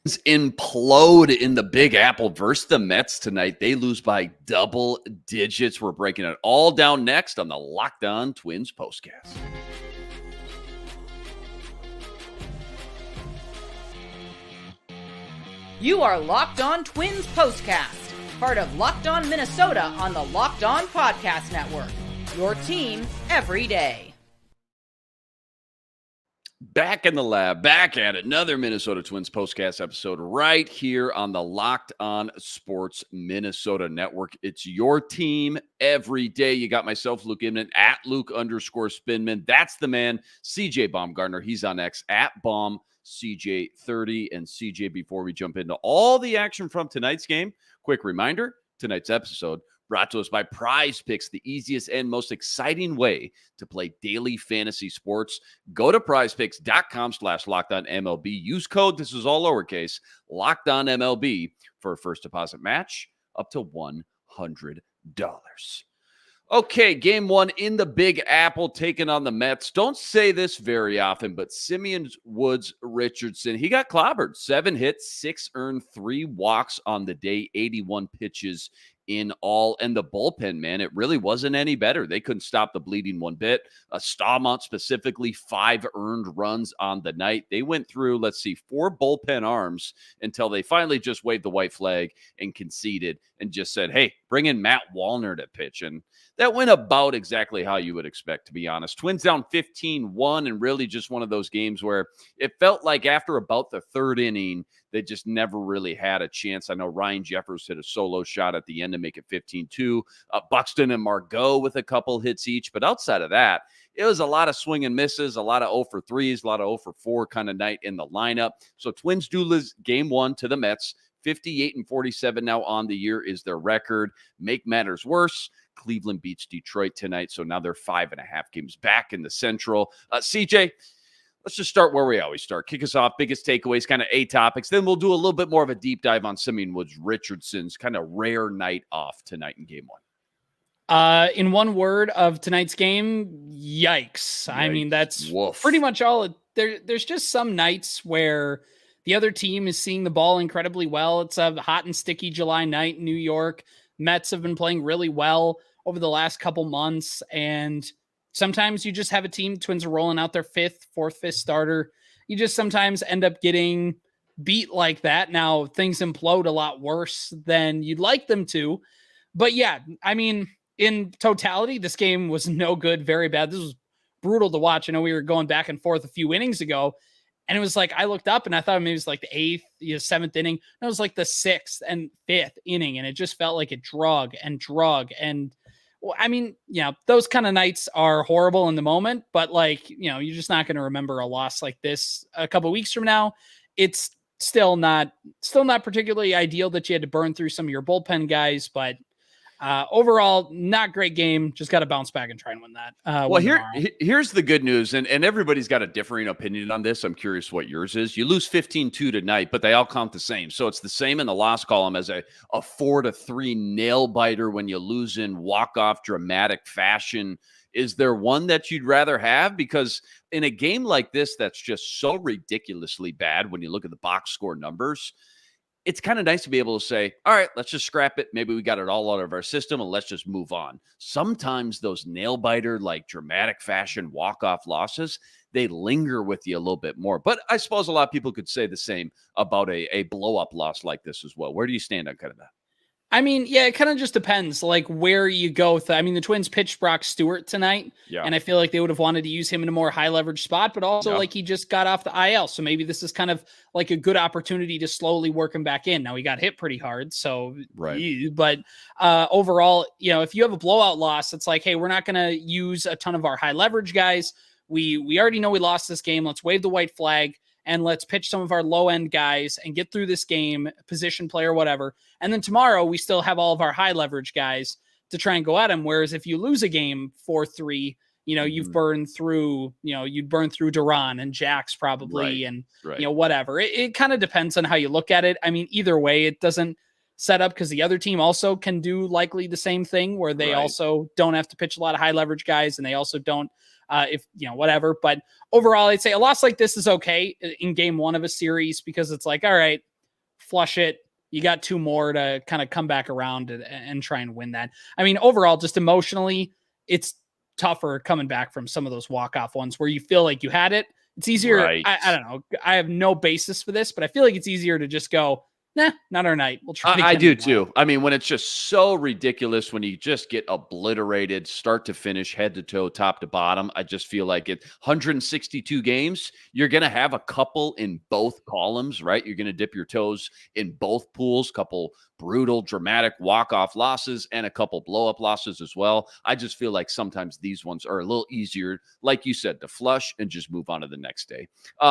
Implode in the Big Apple versus the Mets tonight. They lose by double digits. We're breaking it all down next on the Locked On Twins postcast. You are Locked On Twins postcast, part of Locked On Minnesota on the Locked On Podcast Network. Your team every day. Back in the lab, back at another Minnesota Twins postcast episode right here on the Locked On Sports Minnesota Network. It's your team every day. You got myself, Luke Inman, at Luke_Spinman. That's the man, CJ Baumgartner. He's on X, at BaumCJ30. And CJ, before we jump into all the action from tonight's game, quick reminder, tonight's episode brought to us by Prize Picks, the easiest and most exciting way to play daily fantasy sports. Go to prizepicks.com/LockedOnMLB. Use code, this is all lowercase, LockedOnMLB for a first deposit match up to $100. Okay, game one in the Big Apple, taking on the Mets. Don't say this very often, but Simeon Woods Richardson, he got clobbered. 7 hits, 6 earned, 3 walks on the day, 81 pitches in all. And the bullpen, man, it really wasn't any better. They couldn't stop the bleeding one bit. Staumont specifically, 5 earned runs on the night. They went through, 4 bullpen arms until they finally just waved the white flag and conceded and just said, hey, bring in Matt Wallner to pitch. And that went about exactly how you would expect, to be honest. Twins down 15-1, and really just one of those games where it felt like after about the third inning, they just never really had a chance. I know Ryan Jeffers hit a solo shot at the end to make it 15-2. Buxton and Margot with a couple hits each. But outside of that, it was a lot of swing and misses, a lot of 0 for 3s, a lot of 0 for 4 kind of night in the lineup. So Twins do lose game one to the Mets. 58-47 now on the year is their record. Make matters worse, Cleveland beats Detroit tonight, so now they're 5.5 games back in the Central. CJ, let's just start where we always start. Kick us off, biggest takeaways, kind of A topics. Then we'll do a little bit more of a deep dive on Simeon Woods Richardson's kind of rare night off tonight in game one. In one word of tonight's game, yikes. I mean, that's pretty much all. There's just some nights where the other team is seeing the ball incredibly well. It's a hot and sticky July night in New York. Mets have been playing really well over the last couple months. And sometimes you just have a team, Twins are rolling out their fourth, fifth starter. You just sometimes end up getting beat like that. Now things implode a lot worse than you'd like them to. But yeah, I mean, in totality, this game was no good, very bad. This was brutal to watch. I know we were going back and forth a few innings ago, and it was like, I looked up and I thought maybe it was like the 8th, 7th inning. And it was like the 6th and 5th inning. And it just felt like it drug. And well, I mean, those kind of nights are horrible in the moment, but you're just not going to remember a loss like this a couple of weeks from now. It's still not particularly ideal that you had to burn through some of your bullpen guys, but overall, not great game. Just got to bounce back and try and win that. Here's the good news, and everybody's got a differing opinion on this. I'm curious what yours is. You lose 15-2 tonight, but they all count the same. So it's the same in the loss column as a 4-3 nail biter when you lose in walk-off dramatic fashion. Is there one that you'd rather have? Because in a game like this that's just so ridiculously bad when you look at the box score numbers, it's kind of nice to be able to say, all right, let's just scrap it. Maybe we got it all out of our system and let's just move on. Sometimes those nail biter, dramatic fashion walk-off losses, they linger with you a little bit more. But I suppose a lot of people could say the same about a blow-up loss like this as well. Where do you stand on kind of that? I mean, yeah, it kind of just depends, where you go. The Twins pitched Brock Stewart tonight, and I feel like they would have wanted to use him in a more high-leverage spot, but also, he just got off the IL, so maybe this is kind of like a good opportunity to slowly work him back in. Now, he got hit pretty hard, so, right. But overall, if you have a blowout loss, it's like, hey, we're not going to use a ton of our high-leverage guys. We already know we lost this game. Let's wave the white flag. And let's pitch some of our low-end guys and get through this game, position player, whatever. And then tomorrow, we still have all of our high-leverage guys to try and go at him. Whereas if you lose a game 4-3, you've burned through, you'd burn through Duran and Jax probably, and whatever. It kind of depends on how you look at it. I mean, either way, it doesn't set up because the other team also can do likely the same thing where they also don't have to pitch a lot of high-leverage guys, and they also don't whatever. But overall, I'd say a loss like this is okay in game one of a series because it's like, all right, flush it. You got 2 more to kind of come back around and try and win that. I mean, overall, just emotionally, it's tougher coming back from some of those walk-off ones where you feel like you had it. It's easier. Right. I don't know. I have no basis for this, but I feel like it's easier to just go, nah, not our night. We'll try. I do too. I mean, when it's just so ridiculous, when you just get obliterated, start to finish, head to toe, top to bottom, I just feel like 162 games, you're going to have a couple in both columns, right? You're going to dip your toes in both pools, couple brutal, dramatic walk-off losses and a couple blow-up losses as well. I just feel like sometimes these ones are a little easier, like you said, to flush and just move on to the next day.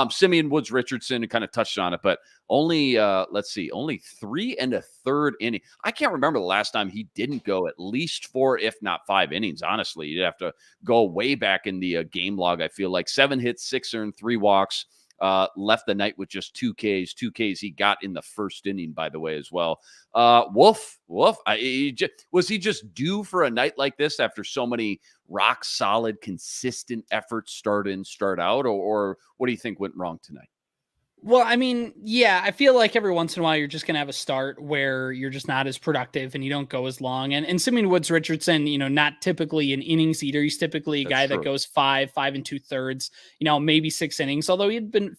Simeon Woods Richardson kind of touched on it, but only 3 1/3 inning. I can't remember the last time he didn't go at least 4, if not 5 innings. Honestly, you'd have to go way back in the game log. I feel like 7 hits, 6 earned, 3 walks. Left the night with just 2 Ks. 2 Ks he got in the first inning, by the way, as well. Wolf. Was he just due for a night like this after so many rock solid, consistent efforts, start in, start out, or what do you think went wrong tonight? Well, I mean, yeah, I feel like every once in a while you're just going to have a start where you're just not as productive and you don't go as long. And Simeon Woods Richardson, not typically an innings eater. He's typically a guy that goes 5 2/3, maybe 6 innings, although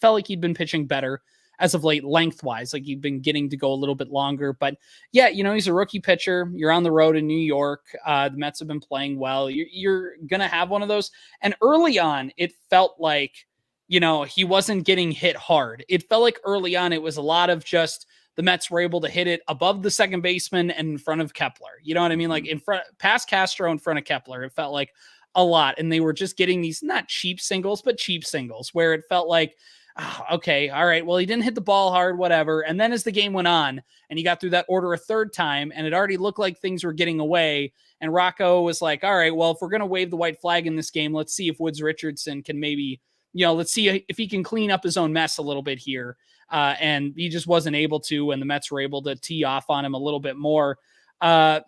felt like he'd been pitching better as of late lengthwise, like he'd been getting to go a little bit longer. But yeah, he's a rookie pitcher. You're on the road in New York. The Mets have been playing well. You're going to have one of those. And early on, it felt like, he wasn't getting hit hard. It felt like early on, it was a lot of just the Mets were able to hit it above the second baseman and in front of Kepler. You know what I mean? Like in front, past Castro, in front of Kepler, it felt like a lot. And they were just getting these, not cheap singles, but cheap singles where it felt like, oh, okay, all right, well, he didn't hit the ball hard, whatever. And then as the game went on and he got through that order a third time and it already looked like things were getting away. And Rocco was like, all right, well, if we're going to wave the white flag in this game, let's see if Woods Richardson can maybe, let's see if he can clean up his own mess a little bit here. And he just wasn't able to, and the Mets were able to tee off on him a little bit more. You're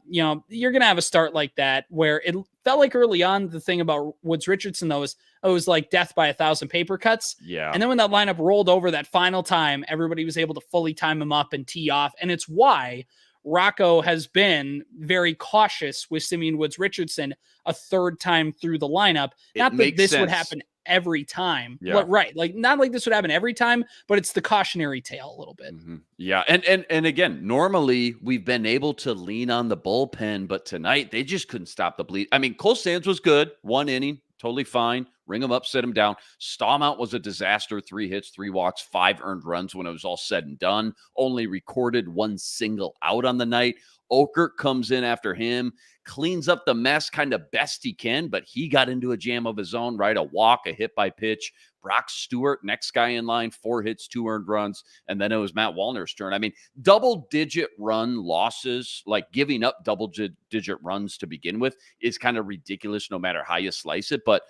going to have a start like that where it felt like early on, the thing about Woods Richardson, though, is it was like death by 1,000 paper cuts. Yeah. And then when that lineup rolled over that final time, everybody was able to fully time him up and tee off. And it's why Rocco has been very cautious with Simeon Woods Richardson a third time through the lineup. Not that this would happen every time. Yeah. Right. Like not like this would happen every time, but it's the cautionary tale a little bit. Mm-hmm. Yeah. And again, normally we've been able to lean on the bullpen, but tonight they just couldn't stop the bleed. I mean, Cole Sands was good. 1 inning, totally fine. Ring him up, set him down. Stallmount was a disaster. 3 hits, 3 walks, 5 earned runs when it was all said and done. Only recorded 1 single out on the night. Okert comes in after him, cleans up the mess kind of best he can, but he got into a jam of his own, right? A walk, a hit by pitch. Brock Stewart, next guy in line, 4 hits, 2 earned runs. And then it was Matt Wallner's turn. I mean, double-digit run losses, like giving up double-digit runs to begin with, is kind of ridiculous no matter how you slice it. But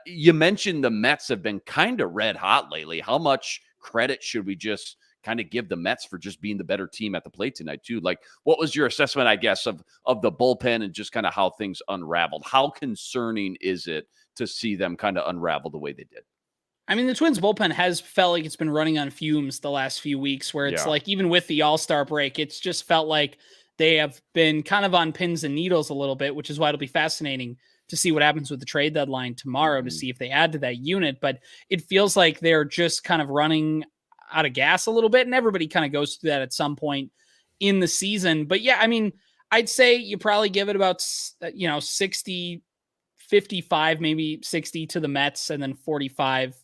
you mentioned the Mets have been kind of red hot lately. How much credit should we just kind of give the Mets for just being the better team at the plate tonight too? Like, what was your assessment, I guess, of the bullpen and just kind of how things unraveled? How concerning is it to see them kind of unravel the way they did? I mean, the Twins bullpen has felt like it's been running on fumes the last few weeks where it's like, even with the All-Star break, it's just felt like they have been kind of on pins and needles a little bit, which is why it'll be fascinating to see what happens with the trade deadline tomorrow to see if they add to that unit. But it feels like they're just kind of running out of gas a little bit, and everybody kind of goes through that at some point in the season. But yeah, I mean, I'd say you probably give it about 60, 55, maybe 60 to the Mets, and then 45,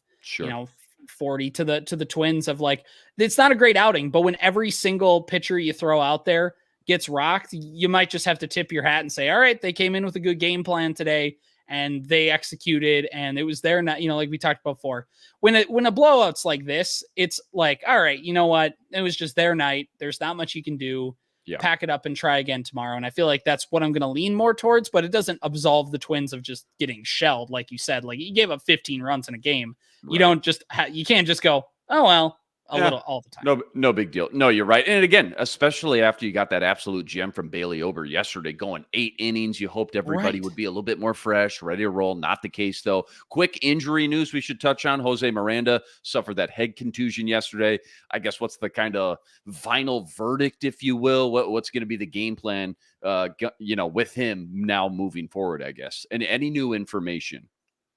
40 to the Twins. Of like, it's not a great outing, but when every single pitcher you throw out there gets rocked, you might just have to tip your hat and say, all right, they came in with a good game plan today and they executed, and it was their night. Like we talked about before, when a blowout's like this, it's like, all right, you know what? It was just their night. There's not much you can do. Pack it up and try again tomorrow. And I feel like that's what I'm going to lean more towards, but it doesn't absolve the Twins of just getting shelled. Like you said, like you gave up 15 runs in a game. Right. You don't just, you can't just go, oh, well, little all the time. No big deal. No, you're right. And again, especially after you got that absolute gem from Bailey Ober yesterday, going 8 innings, you hoped everybody would be a little bit more fresh, ready to roll. Not the case, though. Quick injury news we should touch on. Jose Miranda suffered that head contusion yesterday. I guess what's the kind of final verdict, if you will? What's going to be the game plan, with him now moving forward, I guess? And any new information?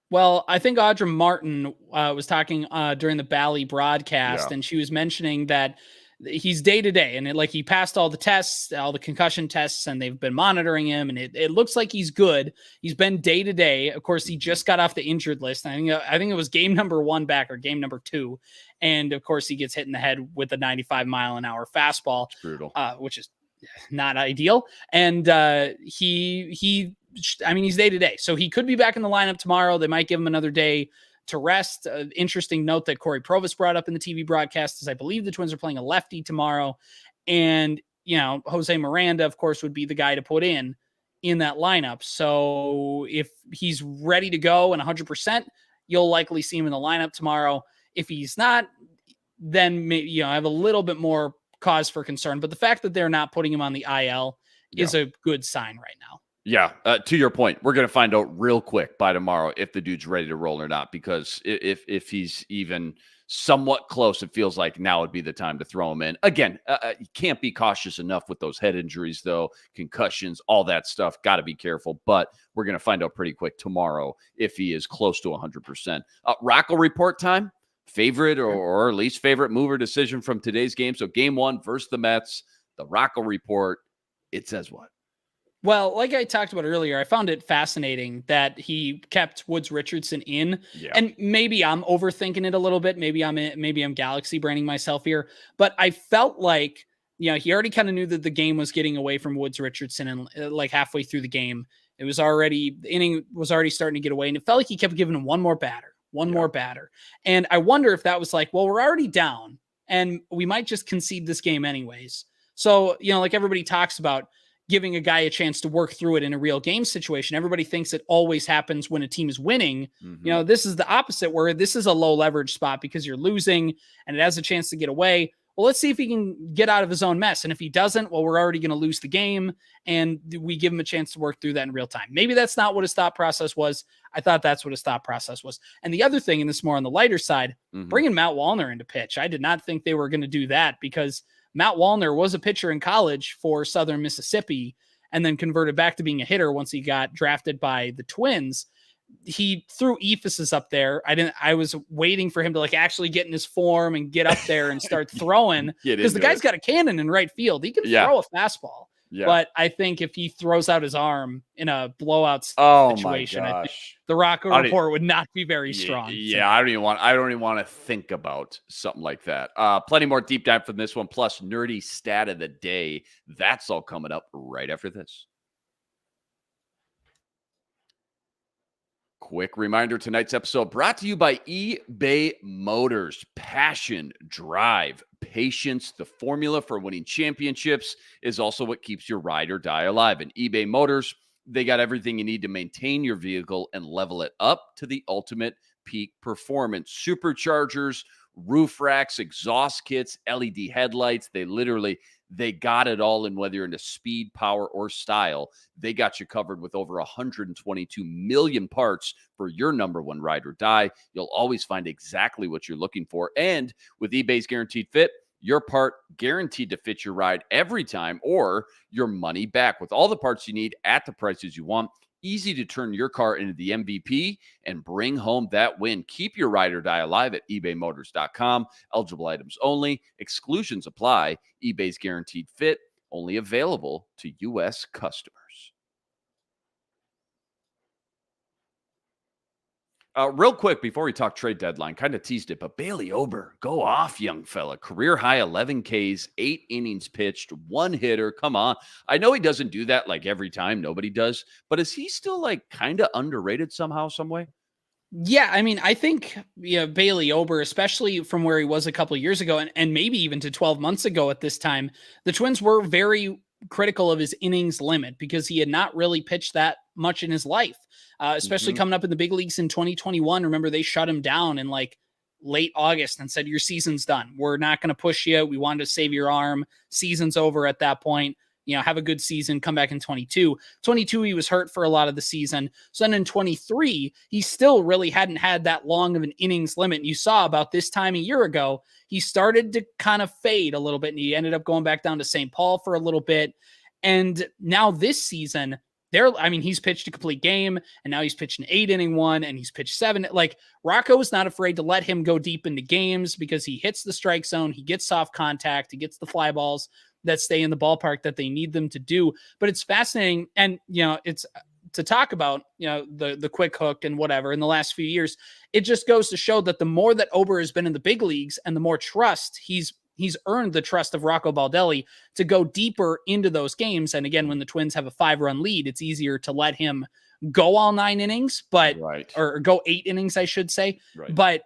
Well, I think Audra Martin was talking during the Bally broadcast, and she was mentioning that he's day to day, and he passed all the tests, all the concussion tests, and they've been monitoring him, and it looks like he's good. He's been day to day. Of course, he just got off the injured list. I think it was game number 1 back or game number 2, and of course he gets hit in the head with a 95-mile-an-hour fastball, brutal, which is not ideal. And he's day to day. So he could be back in the lineup tomorrow. They might give him another day to rest. Interesting note that Corey Provis brought up in the TV broadcast is I believe the Twins are playing a lefty tomorrow. And, Jose Miranda, of course, would be the guy to put in that lineup. So if he's ready to go and 100%, you'll likely see him in the lineup tomorrow. If he's not, then maybe, I have a little bit more cause for concern. But the fact that they're not putting him on the IL is a good sign right now. Yeah, to your point, we're going to find out real quick by tomorrow if the dude's ready to roll or not, because if he's even somewhat close, it feels like now would be the time to throw him in. Again, you can't be cautious enough with those head injuries, though, concussions, all that stuff. Got to be careful, but we're going to find out pretty quick tomorrow if he is close to 100%. Rocco report time, favorite or least favorite mover decision from today's game. So game 1 versus the Mets, the Rocco report, it says what? Well, like I talked about earlier, I found it fascinating that he kept Woods Richardson in, and maybe I'm overthinking it a little bit. Maybe I'm galaxy braining myself here, but I felt like, he already kind of knew that the game was getting away from Woods Richardson, and halfway through the game, the inning was already starting to get away, and it felt like he kept giving him one more batter. And I wonder if that was we're already down and we might just concede this game anyways. So, everybody talks about giving a guy a chance to work through it in a real game situation. Everybody thinks it always happens when a team is winning. Mm-hmm. This is the opposite, where this is a low leverage spot because you're losing and it has a chance to get away. Well, let's see if he can get out of his own mess. And if he doesn't, well, we're already going to lose the game, and we give him a chance to work through that in real time. Maybe that's not what his thought process was. I thought that's what his thought process was. And the other thing, and this more on the lighter side, bringing Matt Wallner into pitch. I did not think they were going to do that, because Matt Wallner was a pitcher in college for Southern Mississippi and then converted back to being a hitter once he got drafted by the Twins. He threw ephesus up there. I was waiting for him to actually get in his form and get up there and start throwing, because the guy's got a cannon in right field. He can throw a fastball. Yeah. But I think if he throws out his arm in a blowout situation, I think the Rocco report would not be very strong. Yeah, I don't even want to think about something like that. Plenty more deep dive from this one, plus nerdy stat of the day. That's all coming up right after this. Quick reminder, tonight's episode brought to you by eBay Motors. Passion, drive, patience, the formula for winning championships is also what keeps your ride or die alive. And eBay Motors, they got everything you need to maintain your vehicle and level it up to the ultimate peak performance. Superchargers, roof racks, exhaust kits, LED headlights, they got it all. And whether you're into speed, power, or style, they got you covered with over 122 million parts for your number one ride or die. You'll always find exactly what you're looking for. And with eBay's Guaranteed Fit, your part guaranteed to fit your ride every time, or your money back, with all the parts you need at the prices you want. Easy to turn your car into the MVP and bring home that win. Keep your ride or die alive at ebaymotors.com. Eligible items only. Exclusions apply. eBay's Guaranteed Fit, only available to U.S. customers. Real quick, before we talk trade deadline, kind of teased it, but Bailey Ober, go off, young fella. Career high 11 Ks, 8 innings pitched, 1 hitter. Come on. I know he doesn't do that every time. Nobody does. But is he still kind of underrated somehow, some way? Yeah, I mean, I think Bailey Ober, especially from where he was a couple of years ago, and maybe even to 12 months ago at this time, the Twins were very critical of his innings limit because he had not really pitched that much in his life, especially coming up in the big leagues in 2021. Remember, they shut him down in late August and said, your season's done. We're not going to push you. We wanted to save your arm. Season's over at that point. Have a good season, come back in 22. 22, he was hurt for a lot of the season. So then in 23, he still really hadn't had that long of an innings limit. You saw about this time a year ago, he started to kind of fade a little bit, and he ended up going back down to St. Paul for a little bit. And now this season, he's pitched a complete game, and now he's pitched an 8-inning one, and he's pitched 7. Like, Rocco is not afraid to let him go deep into games because he hits the strike zone, he gets soft contact, he gets the fly balls that stay in the ballpark that they need them to do. But it's fascinating. And, it's to talk about, the quick hook and whatever in the last few years, it just goes to show that the more that Ober has been in the big leagues and the more trust he's earned the trust of Rocco Baldelli to go deeper into those games. And again, when the Twins have a 5-run lead, it's easier to let him go all 9 innings, or go 8 innings, I should say. Right. But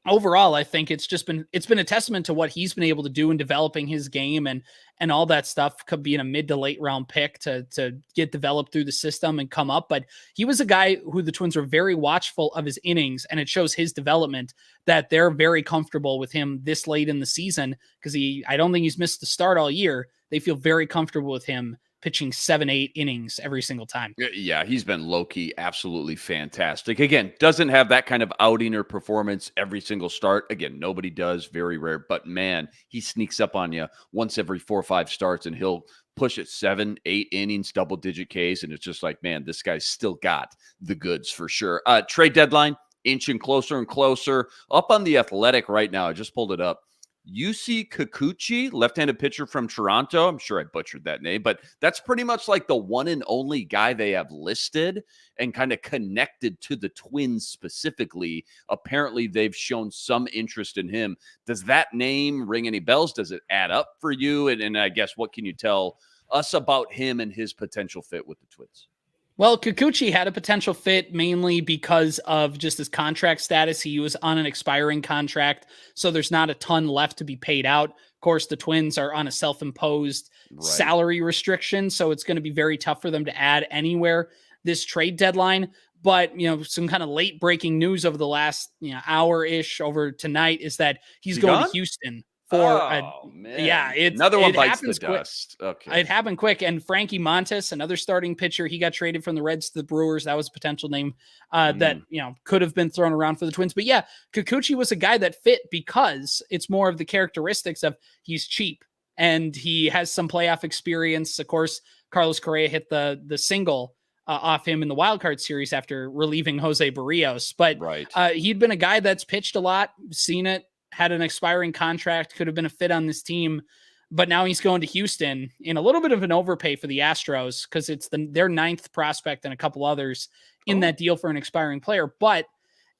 overall, I think it's been a testament to what he's been able to do in developing his game and all that stuff. Could be in a mid to late round pick to get developed through the system and come up. But he was a guy who the Twins were very watchful of his innings, and it shows his development that they're very comfortable with him this late in the season because I don't think he's missed the start all year. They feel very comfortable with him pitching 7-8 innings every single time. Yeah, he's been low-key absolutely fantastic. Again, doesn't have that kind of outing or performance every single start. Again, nobody does, very rare. But man, he sneaks up on you once every 4 or 5 starts, and he'll push it 7-8 innings, double-digit Ks, and it's just like, man, this guy's still got the goods for sure. Trade deadline, inching closer and closer. Up on The Athletic right now, I just pulled it up. Yusi Kikuchi, left-handed pitcher from Toronto. I'm sure I butchered that name, but that's pretty much like the one and only guy they have listed and kind of connected to the Twins specifically. Apparently, they've shown some interest in him. Does that name ring any bells? Does it add up for you? And I guess what can you tell us about him and his potential fit with the Twins? Well, Kikuchi had a potential fit mainly because of just his contract status. He was on an expiring contract, so there's not a ton left to be paid out. Of course, the Twins are on a self-imposed salary restriction, so it's going to be very tough for them to add anywhere this trade deadline. But, some kind of late breaking news over the last hour-ish over tonight is that he's going to Houston. Another one bites the dust. Okay, it happened quick. And Frankie Montes, another starting pitcher, he got traded from the Reds to the Brewers. That was a potential name that could have been thrown around for the Twins. But yeah, Kikuchi was a guy that fit because it's more of the characteristics of he's cheap and he has some playoff experience. Of course, Carlos Correa hit the single off him in the wild card series after relieving Jose Barrios. But he'd been a guy that's pitched a lot, seen it. Had an expiring contract, could have been a fit on this team, but now he's going to Houston in a little bit of an overpay for the Astros because it's their 9th prospect and a couple others in that deal for an expiring player. But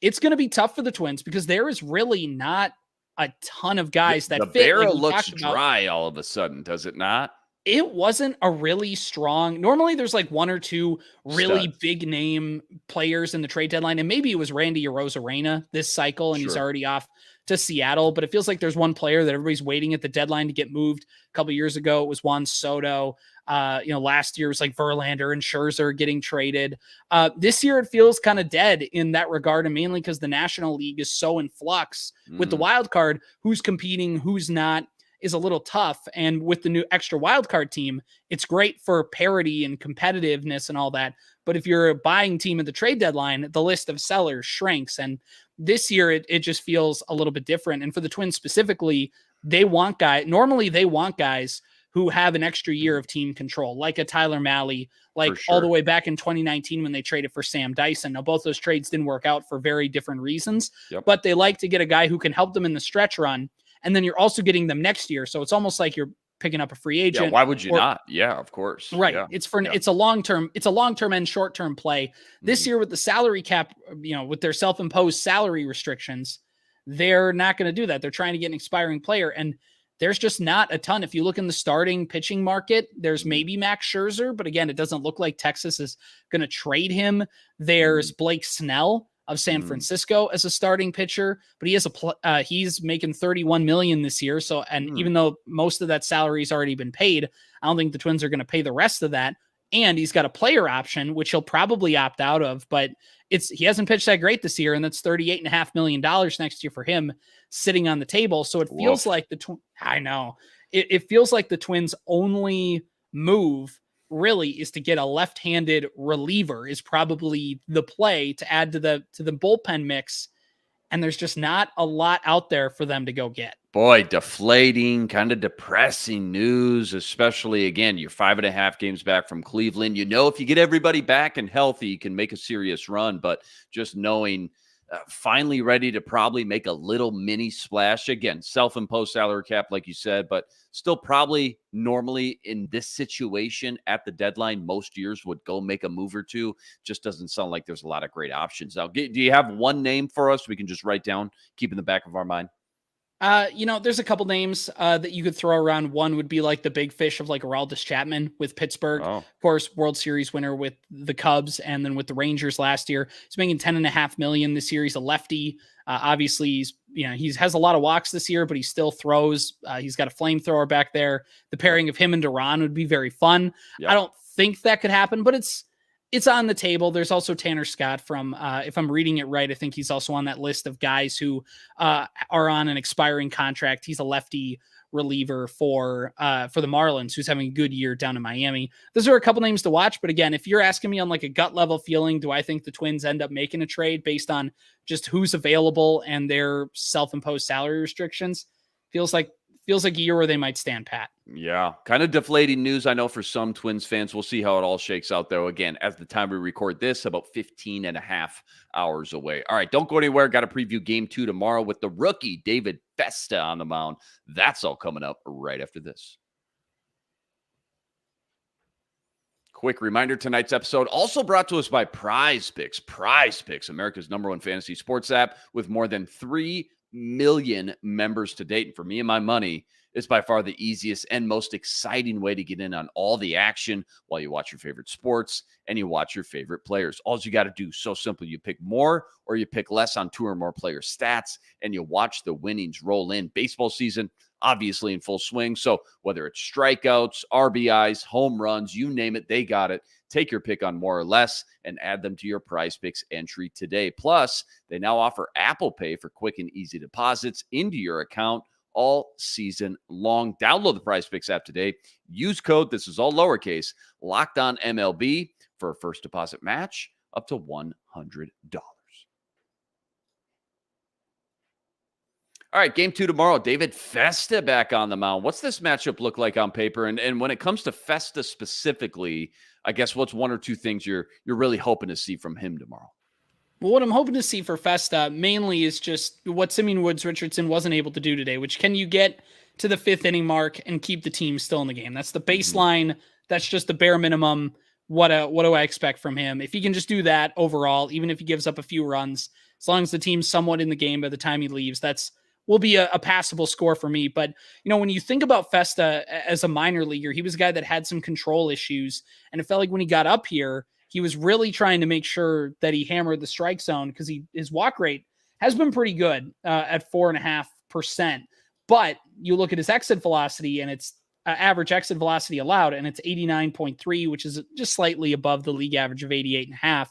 it's going to be tough for the Twins because there is really not a ton of guys that fit. The barrel looks dry all of a sudden, does it not? It wasn't a really strong. Normally there's like 1 or 2 really big name players in the trade deadline. And maybe it was Randy Arozarena this cycle and he's already off to Seattle, but it feels like there's one player that everybody's waiting at the deadline to get moved. A couple of years ago, it was Juan Soto. Last year it was like Verlander and Scherzer getting traded. This year it feels kind of dead in that regard, and mainly because the National League is so in flux with the wild card. Who's competing, who's not, is a little tough. And with the new extra wild card team, it's great for parity and competitiveness and all that. But if you're a buying team at the trade deadline, the list of sellers shrinks. And this year, it just feels a little bit different. And for the Twins specifically, normally they want guys who have an extra year of team control, like a Tyler Mahle, all the way back in 2019 when they traded for Sam Dyson. Now, both those trades didn't work out for very different reasons, but they like to get a guy who can help them in the stretch run. And then you're also getting them next year. So it's almost like you're picking up a free agent. Yeah, why would you not? Yeah, of course. Right. Yeah. It's a long-term and short-term play. This year with the salary cap, with their self-imposed salary restrictions, they're not going to do that. They're trying to get an expiring player. And there's just not a ton. If you look in the starting pitching market, there's maybe Max Scherzer, but again, it doesn't look like Texas is going to trade him. There's Blake Snell of San Francisco as a starting pitcher, but he has he's making $31 million this year. So, even though most of that salary has already been paid, I don't think the Twins are going to pay the rest of that. and he's got a player option, which he'll probably opt out of, but he hasn't pitched that great this year, and that's $38.5 million next year for him sitting on the table. So it feels like I know. It feels like the Twins' only move really is to get a left-handed reliever is probably the play to add to the bullpen mix. And there's just not a lot out there for them to go get. Boy, deflating, kind of depressing news, especially, again, you're 5.5 games back from Cleveland. You know, if you get everybody back and healthy, you can make a serious run. But just knowing finally ready to probably make a little mini splash. Again, self-imposed salary cap, like you said, but still probably normally in this situation at the deadline, most years would go make a move or two. Just doesn't sound like there's a lot of great options. Now, do you have one name for us we can just write down, keep in the back of our mind? There's a couple names that you could throw around. One would be like the big fish of like Aroldis Chapman with Pittsburgh. Of course, World Series winner with the Cubs and then with the Rangers last year. He's making $10.5 million this year. He's a lefty. Obviously, he has a lot of walks this year, but he still throws. He's got a flamethrower back there. The pairing of him and Duran would be very fun. Yep. I don't think that could happen, but it's on the table. There's also Tanner Scott from, if I'm reading it right, I think he's also on that list of guys who are on an expiring contract. He's a lefty reliever for the Marlins, who's having a good year down in Miami. Those are a couple names to watch. But again, if you're asking me on like a gut level feeling, do I think the Twins end up making a trade based on just who's available and their self-imposed salary restrictions? Feels like a year where they might stand pat. Yeah, kind of deflating news, I know, for some Twins fans. We'll see how it all shakes out, though. Again, at the time we record this, about 15 and a half hours away. All right, don't go anywhere. Got to preview Game 2 tomorrow with the rookie David Festa on the mound. That's all coming up right after this. Quick reminder, tonight's episode also brought to us by Prize Picks. Prize Picks, America's #1 fantasy sports app with more than 3 million members to date. And for me and my money, it's by far the easiest and most exciting way to get in on all the action while you watch your favorite sports and you watch your favorite players. All you got to do, so simple. You pick more or you pick less on 2 or more player stats, and you watch the winnings roll in. Baseball season, obviously in full swing. So whether it's strikeouts, RBIs, home runs, you name it, they got it. Take your pick on more or less and add them to your Prize Picks entry today. Plus, they now offer Apple Pay for quick and easy deposits into your account all season long. Download the Prize Picks app today. Use code, this is all lowercase, Locked On MLB for a first deposit match up to $100. All right, Game 2 tomorrow. David Festa back on the mound. What's this matchup look like on paper? And when it comes to Festa specifically, I guess what's 1 or 2 things you're really hoping to see from him tomorrow? Well, what I'm hoping to see for Festa mainly is just what Simeon Woods Richardson wasn't able to do today, which can you get to the 5th inning mark and keep the team still in the game? That's the baseline. That's just the bare minimum. What do I expect from him? If he can just do that overall, even if he gives up a few runs, as long as the team's somewhat in the game by the time he leaves, will be a passable score for me. But, when you think about Festa as a minor leaguer, he was a guy that had some control issues. And it felt like when he got up here, he was really trying to make sure that he hammered the strike zone because his walk rate has been pretty good at 4.5%. But you look at his exit velocity and it's average exit velocity allowed, and it's 89.3, which is just slightly above the league average of 88.5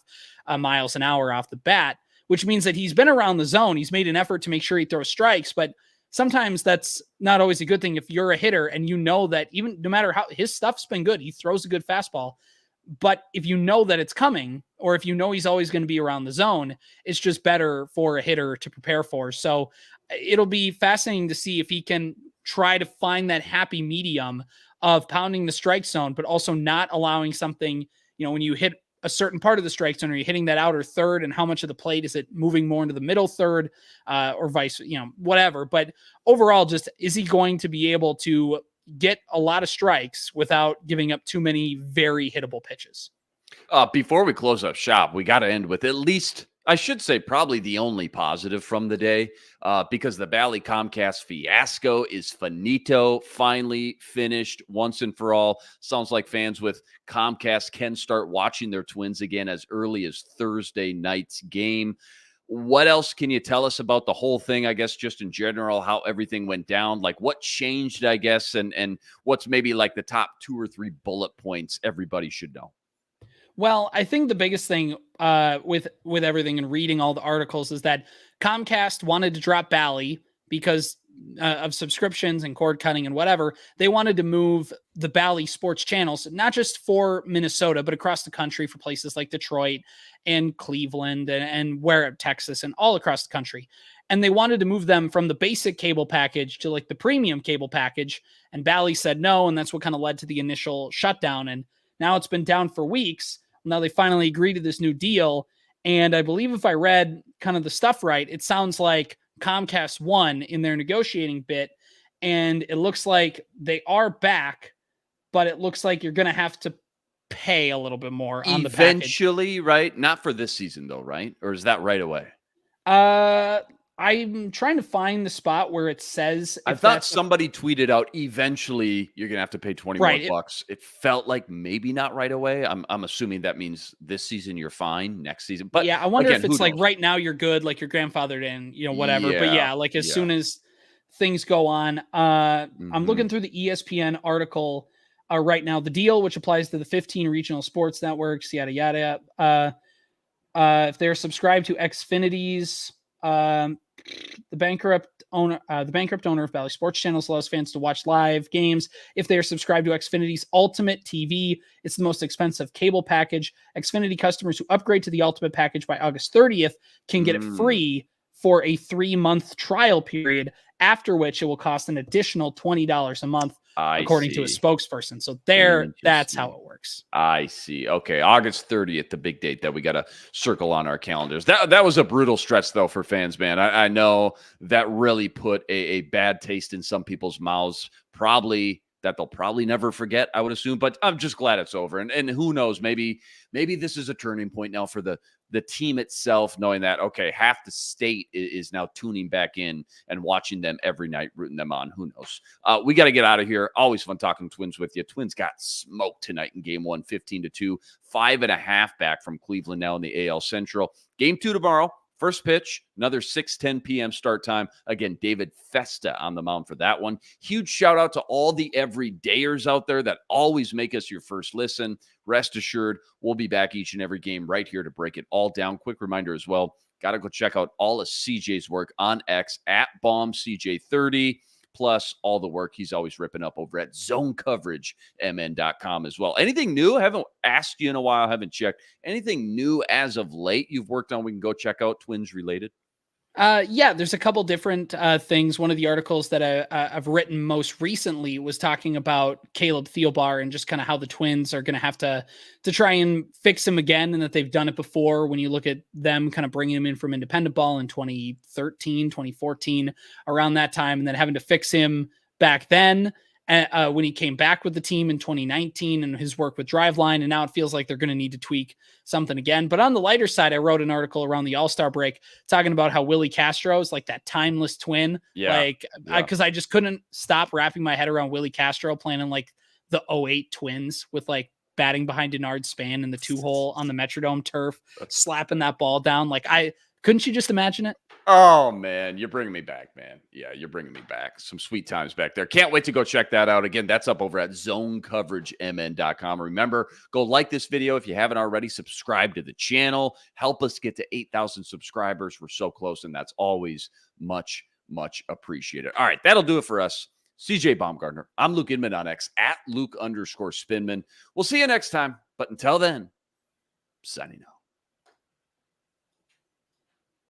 miles an hour off the bat, which means that he's been around the zone. He's made an effort to make sure he throws strikes, but sometimes that's not always a good thing if you're a hitter and you know that even no matter how his stuff's been good, he throws a good fastball. But if you know that it's coming, or if you know he's always going to be around the zone, it's just better for a hitter to prepare for. So it'll be fascinating to see if he can try to find that happy medium of pounding the strike zone, but also not allowing something, when you hit a certain part of the strike zone, are you hitting that outer third, and how much of the plate is it moving more into the middle third, or vice, whatever. But overall, just is he going to be able to get a lot of strikes without giving up too many very hittable pitches? Before we close up shop, we got to end with at least, I should say, probably the only positive from the day, because the Bally Comcast fiasco is finito, finally finished once and for all. Sounds like fans with Comcast can start watching their Twins again as early as Thursday night's game. What else can you tell us about the whole thing? I guess just in general, how everything went down, like what changed, I guess, and what's maybe like the top 2 or 3 bullet points everybody should know. Well, I think the biggest thing with everything and reading all the articles is that Comcast wanted to drop Bally because of subscriptions and cord cutting and whatever. They wanted to move the Bally sports channels, not just for Minnesota, but across the country for places like Detroit and Cleveland and where Texas and all across the country. And they wanted to move them from the basic cable package to like the premium cable package. And Bally said no. And that's what kind of led to the initial shutdown. And now it's been down for weeks. Now they finally agreed to this new deal. And I believe if I read kind of the stuff right, it sounds like Comcast won in their negotiating bit. And it looks like they are back, but it looks like you're going to have to pay a little bit more on the package. Eventually, right? Not for this season though, right? Or is that right away? I'm trying to find the spot where it says. I thought somebody tweeted out, eventually you're going to have to pay 20 more bucks. It felt like maybe not right away. I'm assuming that means this season you're fine, next season. But yeah, I wonder if it's like right now you're good, like you're grandfathered in, whatever. Yeah, but yeah, like as soon as things go on, I'm looking through the ESPN article right now. The deal, which applies to the 15 regional sports networks, yada, yada. If they're subscribed to Xfinity's, the bankrupt owner of Bally Sports Channels allows fans to watch live games if they are subscribed to Xfinity's Ultimate TV. It's the most expensive cable package. Xfinity customers who upgrade to the Ultimate package by August 30th can get it free for a 3-month trial period, after which it will cost an additional $20 a month, according to a spokesperson. So that's how it works. I see. Okay. August 30th, the big date that we got to circle on our calendars. That was a brutal stretch though for fans, man. I know that really put a bad taste in some people's mouths, probably that they'll probably never forget, I would assume, but I'm just glad it's over. And who knows, maybe this is a turning point now for the team itself, knowing that, okay, half the state is now tuning back in and watching them every night, rooting them on. Who knows? We got to get out of here. Always fun talking Twins with you. Twins got smoked tonight in game 1, 15-2, 5.5 back from Cleveland now in the AL Central. Game 2 tomorrow. First pitch, another 6:10 p.m. start time. Again, David Festa on the mound for that one. Huge shout out to all the everydayers out there that always make us your first listen. Rest assured, we'll be back each and every game right here to break it all down. Quick reminder as well, got to go check out all of CJ's work on X at BombCJ30. Plus all the work he's always ripping up over at ZoneCoverageMN.com as well. Anything new? I haven't asked you in a while. I haven't checked. Anything new as of late you've worked on we can go check out, Twins related? Yeah, there's a couple different things. One of the articles that I've written most recently was talking about Caleb Thielbar and just kind of how the Twins are going to have to try and fix him again, and that they've done it before. When you look at them kind of bringing him in from independent ball in 2013, 2014, around that time, and then having to fix him back then when he came back with the team in 2019 and his work with Driveline. And now it feels like they're going to need to tweak something again. But on the lighter side, I wrote an article around the All-Star break talking about how Willie Castro is like that timeless twin. Because I just couldn't stop wrapping my head around Willie Castro playing in like the 08 Twins with like batting behind Denard Span in the 2-hole on the Metrodome turf, slapping that ball down. Like, couldn't you just imagine it? Oh, man, you're bringing me back, man. Yeah, you're bringing me back. Some sweet times back there. Can't wait to go check that out. Again, that's up over at ZoneCoverageMN.com. Remember, go like this video if you haven't already. Subscribe to the channel. Help us get to 8,000 subscribers. We're so close, and that's always much, much appreciated. All right, that'll do it for us. CJ Baumgartner. I'm Luke Inman on X, at Luke_Spinman. We'll see you next time. But until then, signing out.